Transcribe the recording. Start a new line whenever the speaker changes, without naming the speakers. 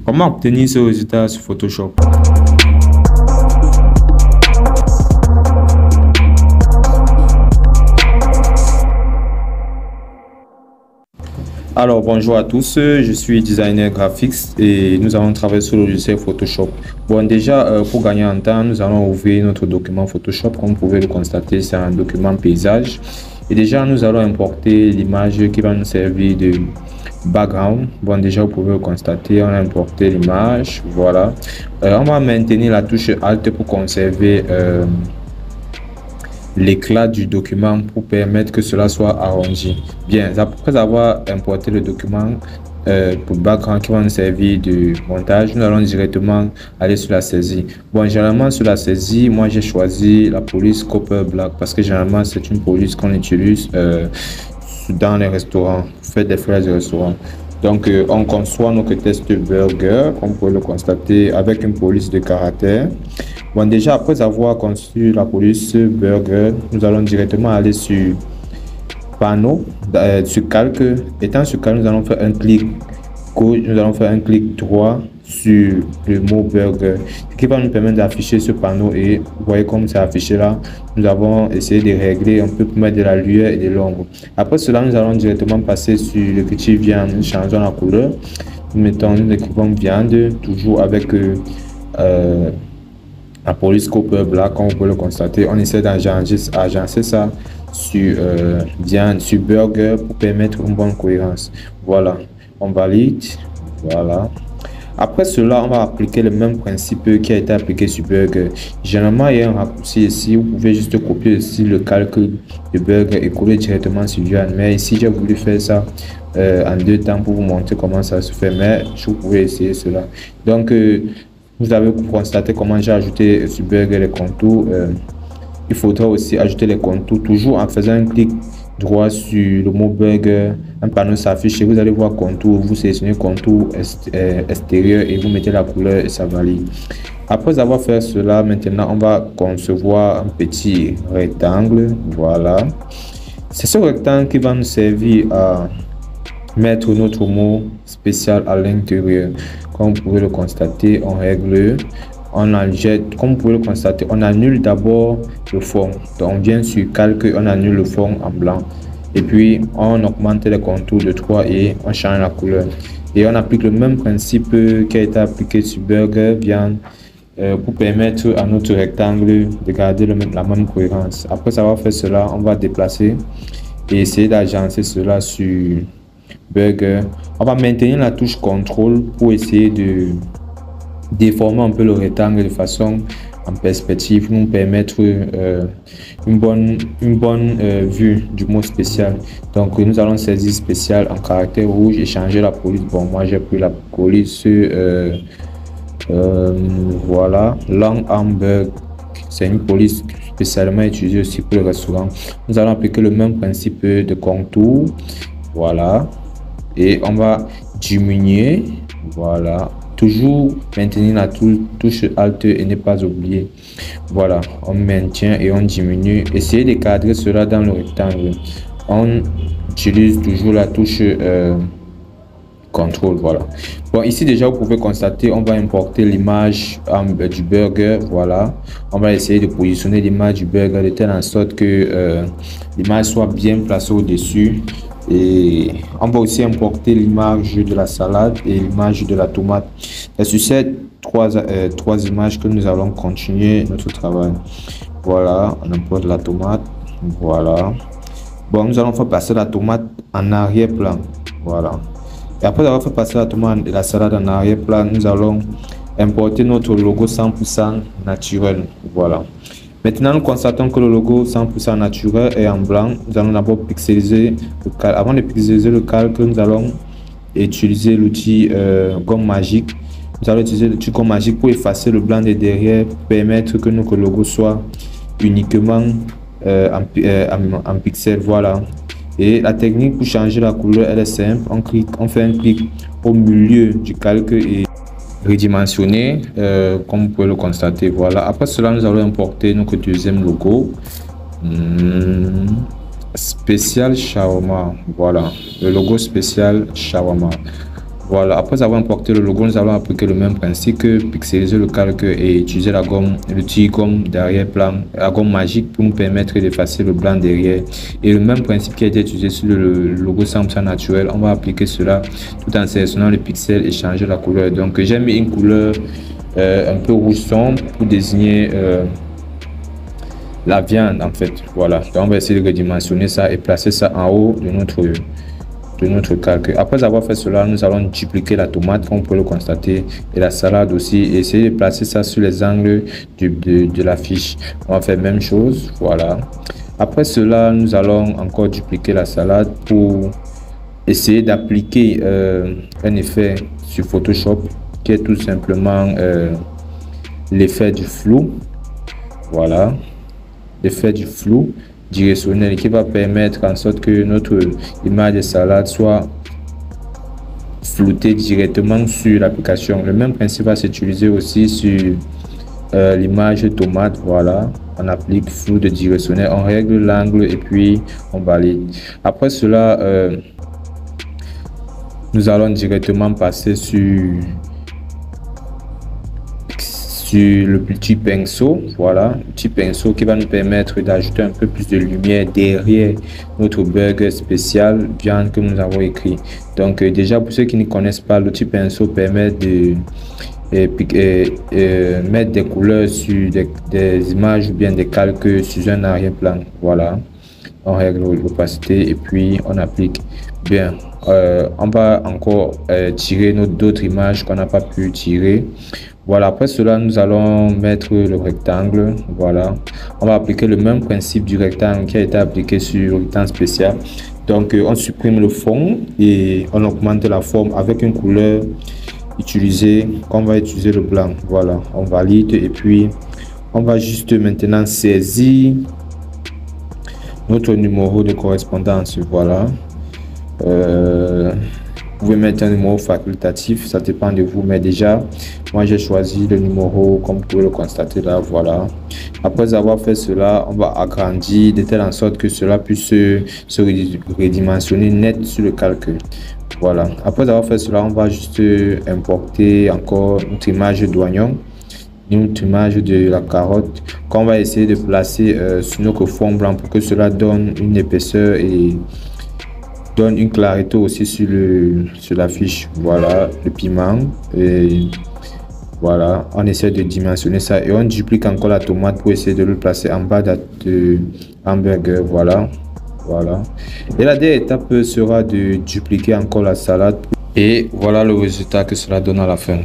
Comment obtenir ce résultat sur Photoshop? Alors bonjour à tous, je suis designer graphique et nous allons travailler sur le logiciel Photoshop. Bon, déjà pour gagner en temps, nous allons ouvrir notre document Photoshop. Comme vous pouvez le constater, c'est un document paysage. Et déjà nous allons importer l'image qui va nous servir de background. Bon, déjà vous pouvez le constater, on a importé l'image. Voilà. On va maintenir la touche Alt pour conserver l'éclat du document pour permettre que cela soit arrangé. Bien, après avoir importé le document pour background qui va nous servir de montage, nous allons directement aller sur la saisie. Bon, généralement sur la saisie, moi j'ai choisi la police Copper Black parce que généralement c'est une police qu'on utilise dans les restaurants, pour faire des fraises de restaurant. Donc on conçoit notre test burger, comme vous pouvez le constater, avec une police de caractère. Bon, déjà après avoir conçu la police burger, nous allons directement aller sur panneau, sur calque. Étant sur calque, nous allons faire un clic gauche, nous allons faire un clic droit sur le mot burger, ce qui va nous permettre d'afficher ce panneau. Et vous voyez comme c'est affiché là, nous avons essayé de régler un peu pour mettre de la lueur et de l'ombre. Après cela, nous allons directement passer sur le petit viande, nous changeons la couleur, nous écrivons viande, toujours avec la police Copper Black. Comme vous pouvez le constater, on essaie d'agencer ça sur viande, sur burger pour permettre une bonne cohérence. Voilà, on valide. Voilà. Après cela, on va appliquer le même principe qui a été appliqué sur burger. Généralement, il y a un raccourci ici. Vous pouvez juste copier ici le calcul de burger et coller directement sur viande. Mais ici, j'ai voulu faire ça en deux temps pour vous montrer comment ça se fait. Mais vous pouvez essayer cela. Donc, vous avez constaté comment j'ai ajouté sur burger les contours. Il faudra aussi ajouter les contours toujours en faisant un clic droit sur le mot burger. Un panneau s'affiche et vous allez voir contour. Vous sélectionnez contour extérieur et vous mettez la couleur et ça valide. Après avoir fait cela, maintenant on va concevoir un petit rectangle. Voilà, c'est ce rectangle qui va nous servir à mettre notre mot spécial à l'intérieur. Comme vous pouvez le constater, on règle, on injecte. Comme vous pouvez le constater, on annule d'abord le fond. Donc on vient sur calque, on annule le fond en blanc et puis on augmente les contours de 3 et on change la couleur. Et on applique le même principe qui a été appliqué sur burger viande pour permettre à notre rectangle de garder la même cohérence. Après avoir fait cela, on va déplacer et essayer d'agencer cela sur burger. On va maintenir la touche contrôle pour essayer de déformer un peu le rectangle de façon en perspective, nous permettre une bonne vue du mot spécial. Donc nous allons saisir spécial en caractère rouge et changer la police. Bon, moi j'ai pris la police voilà, Long Hamburg. C'est une police spécialement utilisée aussi pour le restaurant. Nous allons appliquer le même principe de contour. Voilà, et on va diminuer. Voilà, toujours maintenir la touche Alt et ne pas oublier. Voilà, on maintient et on diminue. Essayez de cadrer cela dans le rectangle. On utilise toujours la touche contrôle. Voilà. Bon, ici déjà vous pouvez constater, on va importer l'image du burger. Voilà, on va essayer de positionner l'image du burger de telle en sorte que l'image soit bien placée au-dessus. Et on va aussi importer l'image de la salade et l'image de la tomate. Et sur ces trois images que nous allons continuer notre travail. Voilà, on importe la tomate. Voilà. Bon, nous allons faire passer la tomate en arrière-plan. Voilà. Et après avoir fait passer la tomate et la salade en arrière-plan, nous allons importer notre logo 100% naturel. Voilà. Maintenant, nous constatons que le logo 100% naturel est en blanc. Nous allons d'abord pixeliser le calque. Avant de pixeliser le calque, nous allons utiliser l'outil gomme magique. Nous allons utiliser l'outil gomme magique pour effacer le blanc de derrière, pour permettre que notre logo soit uniquement en pixels. Voilà. Et la technique pour changer la couleur, elle est simple. On fait un clic au milieu du calque et redimensionné, comme vous pouvez le constater. Voilà, après cela nous allons importer notre deuxième logo spécial shawarma. Voilà, le logo spécial shawarma. Voilà, après avoir importé le logo, nous allons appliquer le même principe que pixeliser le calque et utiliser la gomme, le petit gomme derrière-plan, la gomme magique pour nous permettre d'effacer le blanc derrière. Et le même principe qui a été utilisé sur le logo 100% naturel, on va appliquer cela tout en sélectionnant le pixel et changer la couleur. Donc j'ai mis une couleur un peu rouge sombre pour désigner la viande en fait. Voilà, donc on va essayer de redimensionner ça et placer ça en haut de notre calque. Après avoir fait cela, nous allons dupliquer la tomate comme vous pouvez le constater et la salade aussi et essayer de placer ça sur les angles de la fiche. On va faire la même chose. Voilà. Après cela, nous allons encore dupliquer la salade pour essayer d'appliquer un effet sur Photoshop qui est tout simplement l'effet du flou. Voilà, l'effet du flou directionnel qui va permettre en sorte que notre image de salade soit floutée directement sur l'application. Le même principe va s'utiliser aussi sur l'image de tomate. Voilà, on applique flou de directionnel, on règle l'angle et puis on valide. Après cela, nous allons directement passer sur le petit pinceau. Voilà, le petit pinceau qui va nous permettre d'ajouter un peu plus de lumière derrière notre burger spécial viande que nous avons écrit. Donc déjà pour ceux qui ne connaissent pas, le petit pinceau permet de mettre des couleurs sur des images ou bien des calques sur un arrière-plan. Voilà, on règle l'opacité et puis on applique bien. On va encore tirer d'autres images qu'on n'a pas pu tirer. Voilà, après cela, nous allons mettre le rectangle. Voilà, on va appliquer le même principe du rectangle qui a été appliqué sur le rectangle spécial. Donc, on supprime le fond et on augmente la forme avec une couleur utilisée. On va utiliser le blanc. Voilà, on valide et puis on va juste maintenant saisir notre numéro de correspondance. Voilà. Vous pouvez mettre un numéro facultatif, ça dépend de vous, mais déjà moi j'ai choisi le numéro comme vous pouvez le constater là. Voilà, après avoir fait cela, on va agrandir de telle en sorte que cela puisse se redimensionner net sur le calque. Voilà, après avoir fait cela, on va juste importer encore notre image d'oignon, notre image de la carotte qu'on va essayer de placer sur notre fond blanc pour que cela donne une épaisseur et donne une clarté aussi sur la fiche. Voilà, le piment et voilà, on essaie de dimensionner ça et on duplique encore la tomate pour essayer de le placer en bas de hamburger. Voilà, voilà, et la dernière étape sera de dupliquer encore la salade et voilà le résultat que cela donne à la fin.